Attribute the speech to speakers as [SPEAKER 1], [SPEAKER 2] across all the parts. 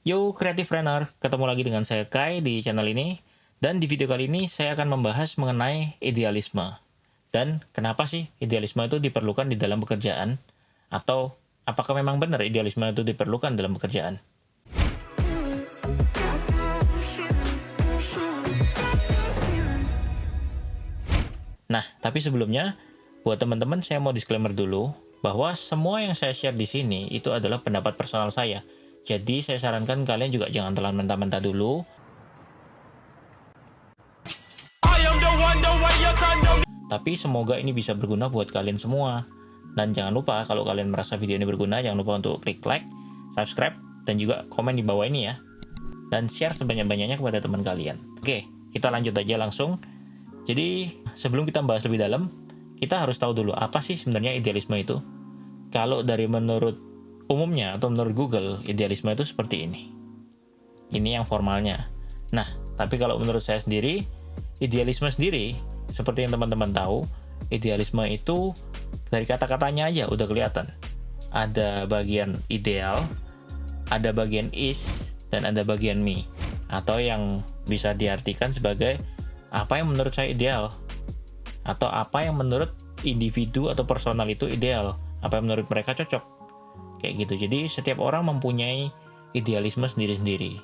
[SPEAKER 1] Yo Creative Planner, ketemu lagi dengan saya Kai di channel ini. Dan di video kali ini saya akan membahas mengenai idealisme. Dan kenapa sih idealisme itu diperlukan di dalam pekerjaan? Atau apakah memang benar idealisme itu diperlukan dalam pekerjaan? Nah, tapi sebelumnya, buat teman-teman saya mau disclaimer dulu, bahwa semua yang saya share di sini itu adalah pendapat personal saya. Jadi saya sarankan kalian juga jangan telan mentah-mentah dulu. Tapi semoga ini bisa berguna buat kalian semua. Dan jangan lupa kalau kalian merasa video ini berguna, jangan lupa untuk klik like, subscribe, dan juga komen di bawah ini ya. Dan share sebanyak-banyaknya kepada teman kalian. Oke, kita lanjut aja langsung. Jadi sebelum kita bahas lebih dalam, kita harus tahu dulu apa sih sebenarnya idealisme itu. Kalau dari menurut umumnya atau menurut Google, idealisme itu seperti ini. Ini yang formalnya. Nah, tapi kalau menurut saya sendiri, idealisme sendiri, seperti yang teman-teman tahu, idealisme itu dari kata-katanya aja udah kelihatan. Ada bagian ideal, ada bagian is, dan ada bagian me. Atau yang bisa diartikan sebagai apa yang menurut saya ideal, atau apa yang menurut individu atau personal itu ideal, apa yang menurut mereka cocok, kayak gitu. Jadi setiap orang mempunyai idealisme sendiri-sendiri.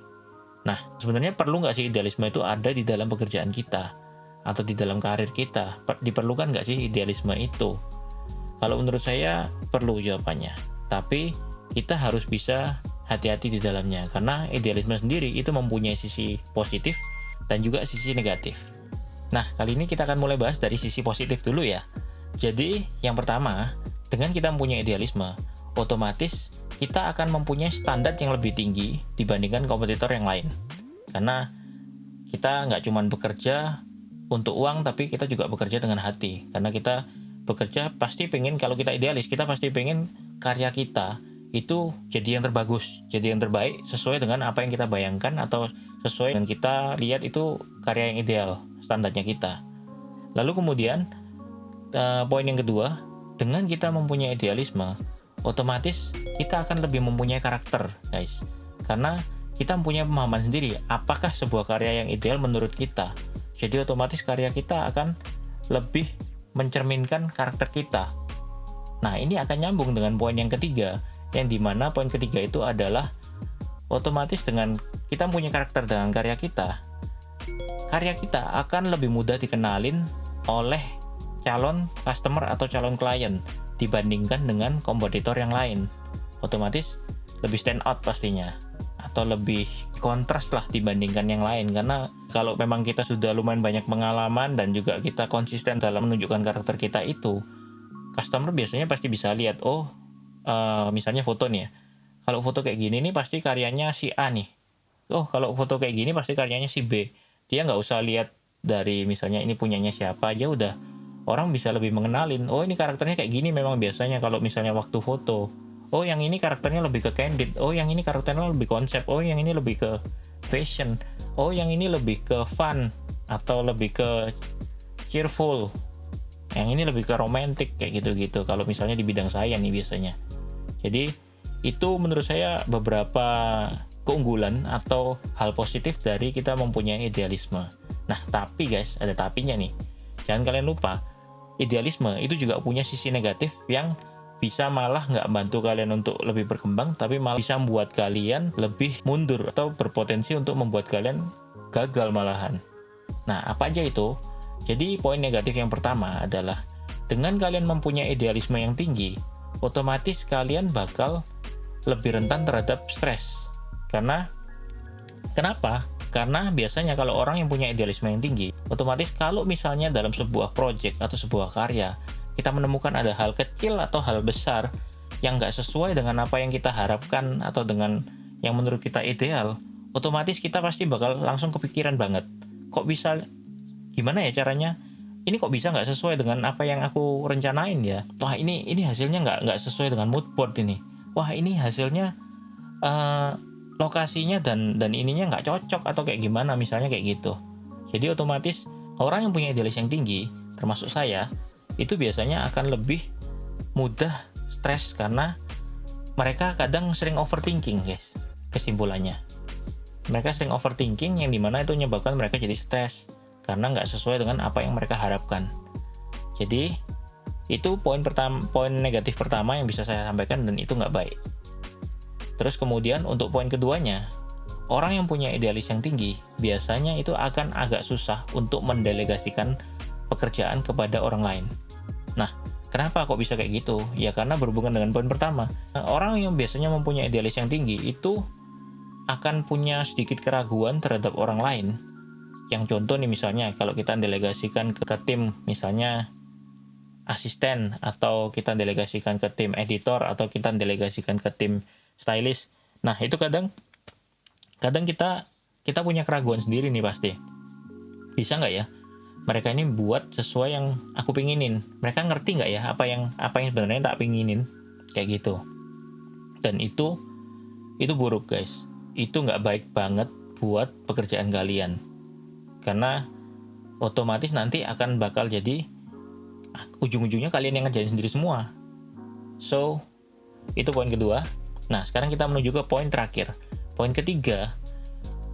[SPEAKER 1] Nah, sebenarnya perlu nggak sih idealisme itu ada di dalam pekerjaan kita atau di dalam karir kita? Diperlukan nggak sih idealisme itu? Kalau menurut saya perlu jawabannya, tapi kita harus bisa hati-hati di dalamnya, karena idealisme sendiri itu mempunyai sisi positif dan juga sisi negatif. Nah, kali ini kita akan mulai bahas dari sisi positif dulu ya. Jadi, yang pertama, dengan kita mempunyai idealisme, otomatis kita akan mempunyai standar yang lebih tinggi dibandingkan kompetitor yang lain. Karena kita nggak cuma bekerja untuk uang, tapi kita juga bekerja dengan hati. Karena kita bekerja pasti pengen, kalau kita idealis, kita pasti pengen karya kita itu jadi yang terbagus, jadi yang terbaik, sesuai dengan apa yang kita bayangkan atau sesuai dengan kita lihat itu karya yang ideal, standarnya kita. Lalu kemudian poin yang kedua, dengan kita mempunyai idealisme, otomatis kita akan lebih mempunyai karakter, guys. Karena kita mempunyai pemahaman sendiri, apakah sebuah karya yang ideal menurut kita. Jadi otomatis karya kita akan lebih mencerminkan karakter kita. Nah, ini akan nyambung dengan poin yang ketiga, yang dimana poin ketiga itu adalah otomatis dengan kita mempunyai karakter dengan karya kita akan lebih mudah dikenalin oleh calon customer atau calon klien dibandingkan dengan kompetitor yang lain. Otomatis lebih stand out pastinya, atau lebih kontras lah dibandingkan yang lain. Karena kalau memang kita sudah lumayan banyak pengalaman dan juga kita konsisten dalam menunjukkan karakter kita itu, customer biasanya pasti bisa lihat, misalnya foto nih ya, kalau foto kayak gini nih pasti karyanya si A nih. Kalau foto kayak gini pasti karyanya si B. Dia nggak usah lihat dari misalnya ini punyanya siapa aja, udah orang bisa lebih mengenalin, ini karakternya kayak gini memang biasanya kalau misalnya waktu foto. Yang ini karakternya lebih ke candid. Yang ini karakternya lebih konsep. Yang ini lebih ke fashion. Yang ini lebih ke fun atau lebih ke cheerful. Yang ini lebih ke romantic kayak gitu-gitu. Kalau misalnya di bidang saya nih biasanya. Jadi itu menurut saya beberapa keunggulan atau hal positif dari kita mempunyai idealisme. Nah, tapi guys, ada tapinya nih. Jangan kalian lupa, idealisme itu juga punya sisi negatif yang bisa malah nggak bantu kalian untuk lebih berkembang, tapi malah bisa membuat kalian lebih mundur atau berpotensi untuk membuat kalian gagal malahan. Nah, apa aja itu? Jadi, poin negatif yang pertama adalah dengan kalian mempunyai idealisme yang tinggi, otomatis kalian bakal lebih rentan terhadap stres. Kenapa? Karena biasanya kalau orang yang punya idealisme yang tinggi, otomatis kalau misalnya dalam sebuah project atau sebuah karya, kita menemukan ada hal kecil atau hal besar yang nggak sesuai dengan apa yang kita harapkan atau dengan yang menurut kita ideal, otomatis kita pasti bakal langsung kepikiran banget. Kok bisa, gimana ya caranya? Ini kok bisa nggak sesuai dengan apa yang aku rencanain ya? Wah, ini hasilnya nggak sesuai dengan mood board ini. Wah, ini hasilnya lokasinya dan ininya nggak cocok atau kayak gimana misalnya kayak gitu. Jadi otomatis orang yang punya idealis yang tinggi, termasuk saya, itu biasanya akan lebih mudah stres karena mereka kadang sering overthinking, guys. kesimpulannya. Mereka sering overthinking yang dimana itu menyebabkan mereka jadi stres karena nggak sesuai dengan apa yang mereka harapkan. Jadi itu poin negatif pertama yang bisa saya sampaikan, dan itu nggak baik. Terus kemudian untuk poin keduanya, orang yang punya idealis yang tinggi biasanya itu akan agak susah untuk mendelegasikan pekerjaan kepada orang lain. Nah, kenapa kok bisa kayak gitu? Ya karena berhubungan dengan poin pertama. Orang yang biasanya mempunyai idealis yang tinggi itu akan punya sedikit keraguan terhadap orang lain. Yang contoh nih misalnya, kalau kita delegasikan ke tim misalnya asisten, atau kita delegasikan ke tim editor, atau kita delegasikan ke tim stylist. Nah, itu kadang kita punya keraguan sendiri nih pasti. Bisa nggak ya mereka ini buat sesuai yang aku pinginin? Mereka ngerti nggak ya apa yang sebenarnya tak pinginin? Kayak gitu. Dan itu buruk guys. Itu nggak baik banget buat pekerjaan kalian. Karena otomatis nanti akan bakal jadi ujung-ujungnya kalian yang ngerjain sendiri semua. So, itu poin kedua. Nah, sekarang kita menuju ke poin terakhir. Poin ketiga,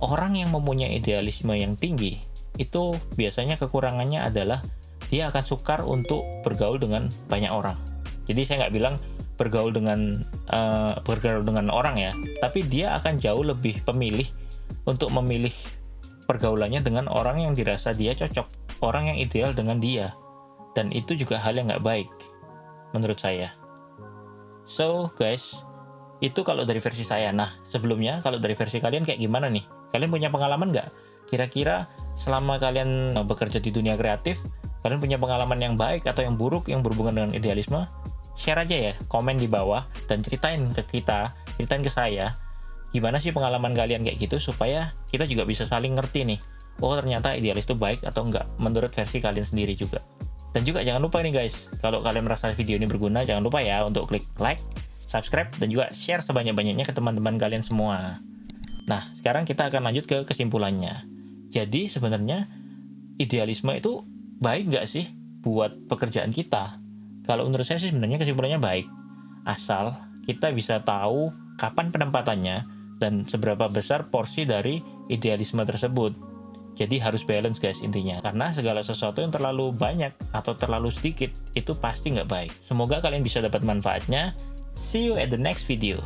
[SPEAKER 1] orang yang mempunyai idealisme yang tinggi, itu biasanya kekurangannya adalah dia akan sukar untuk bergaul dengan banyak orang. Jadi saya nggak bilang bergaul dengan orang ya, tapi dia akan jauh lebih pemilih untuk memilih pergaulannya dengan orang yang dirasa dia cocok, orang yang ideal dengan dia. Dan itu juga hal yang nggak baik menurut saya. So guys, itu kalau dari versi saya. Nah, sebelumnya kalau dari versi kalian kayak gimana nih? Kalian punya pengalaman nggak? Kira-kira selama kalian bekerja di dunia kreatif, kalian punya pengalaman yang baik atau yang buruk yang berhubungan dengan idealisme? Share aja ya, komen di bawah, dan ceritain ke saya, gimana sih pengalaman kalian kayak gitu, supaya kita juga bisa saling ngerti nih, oh ternyata idealis itu baik atau enggak, menurut versi kalian sendiri juga. Dan juga jangan lupa nih guys, kalau kalian merasa video ini berguna, jangan lupa ya untuk klik like, subscribe, dan juga share sebanyak-banyaknya ke teman-teman kalian semua. Nah, sekarang kita akan lanjut ke kesimpulannya. Jadi sebenarnya idealisme itu baik nggak sih buat pekerjaan kita? Kalau menurut saya sih sebenarnya kesimpulannya baik. Asal kita bisa tahu kapan penempatannya dan seberapa besar porsi dari idealisme tersebut. Jadi harus balance guys intinya. Karena segala sesuatu yang terlalu banyak atau terlalu sedikit itu pasti nggak baik. Semoga kalian bisa dapat manfaatnya. See you at the next video.